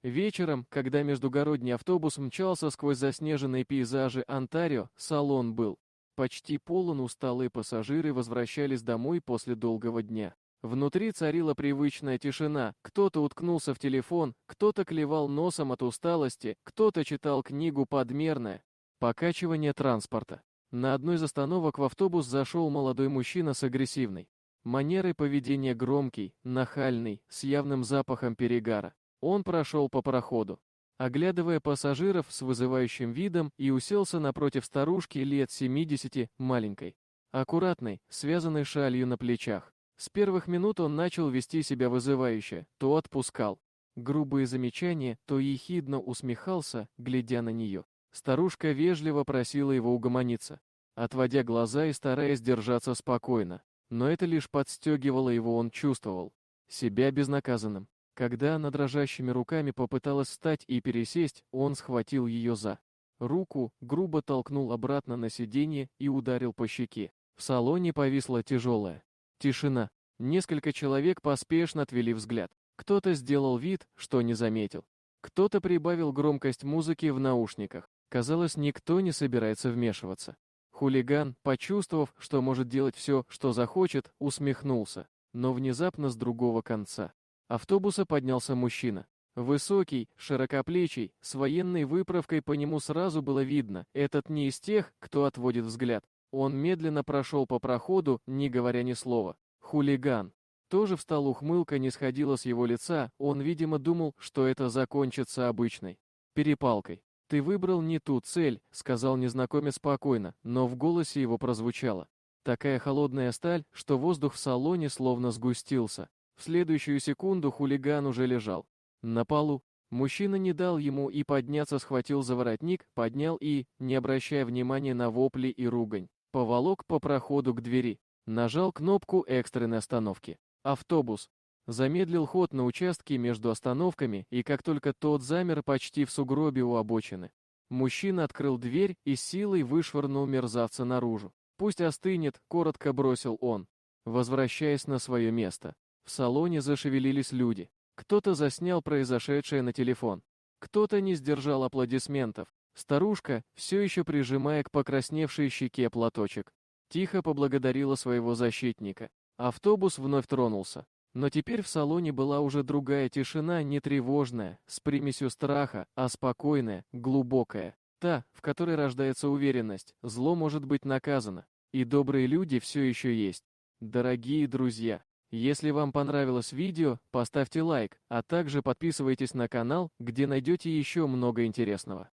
Вечером, когда междугородний автобус мчался сквозь заснеженные пейзажи Онтарио, салон был почти полон, усталые пассажиры возвращались домой после долгого дня. Внутри царила привычная тишина, кто-то уткнулся в телефон, кто-то клевал носом от усталости, кто-то читал книгу «Подмерное». Покачивание транспорта. На одной из остановок в автобус зашел молодой мужчина с агрессивной манерой поведения, громкий, нахальный, с явным запахом перегара. Он прошел по проходу, оглядывая пассажиров с вызывающим видом, и уселся напротив старушки лет 70, маленькой, аккуратной, связанной шалью на плечах. С первых минут он начал вести себя вызывающе, то отпускал грубые замечания, то ехидно усмехался, глядя на нее. Старушка вежливо просила его угомониться, отводя глаза и стараясь держаться спокойно. Но это лишь подстегивало его, он чувствовал себя безнаказанным. Когда она дрожащими руками попыталась встать и пересесть, он схватил ее за руку, грубо толкнул обратно на сиденье и ударил по щеке. В салоне повисла тяжелая тишина. Несколько человек поспешно отвели взгляд. Кто-то сделал вид, что не заметил. Кто-то прибавил громкость музыки в наушниках. Казалось, никто не собирается вмешиваться. Хулиган, почувствовав, что может делать все, что захочет, усмехнулся. Но внезапно с другого конца автобуса поднялся мужчина. Высокий, широкоплечий, с военной выправкой, по нему сразу было видно, этот не из тех, кто отводит взгляд. Он медленно прошел по проходу, не говоря ни слова. Хулиган. Тоже встал, ухмылка не сходила с его лица, он, видимо, думал, что это закончится обычной перепалкой. «Ты выбрал не ту цель», — сказал незнакомец спокойно, но в голосе его прозвучала такая холодная сталь, что воздух в салоне словно сгустился. В следующую секунду хулиган уже лежал на полу. Мужчина не дал ему и подняться, схватил за воротник, поднял и, не обращая внимания на вопли и ругань, поволок по проходу к двери. Нажал кнопку экстренной остановки. Автобус замедлил ход на участке между остановками, и как только тот замер почти в сугробе у обочины, мужчина открыл дверь и силой вышвырнул мерзавца наружу. «Пусть остынет», — коротко бросил он, возвращаясь на свое место. В салоне зашевелились люди. Кто-то заснял произошедшее на телефон. Кто-то не сдержал аплодисментов. Старушка, все еще прижимая к покрасневшей щеке платочек, тихо поблагодарила своего защитника. Автобус вновь тронулся. Но теперь в салоне была уже другая тишина, не тревожная, с примесью страха, а спокойная, глубокая. Та, в которой рождается уверенность, зло может быть наказано, и добрые люди все еще есть. Дорогие друзья, если вам понравилось видео, поставьте лайк, а также подписывайтесь на канал, где найдете еще много интересного.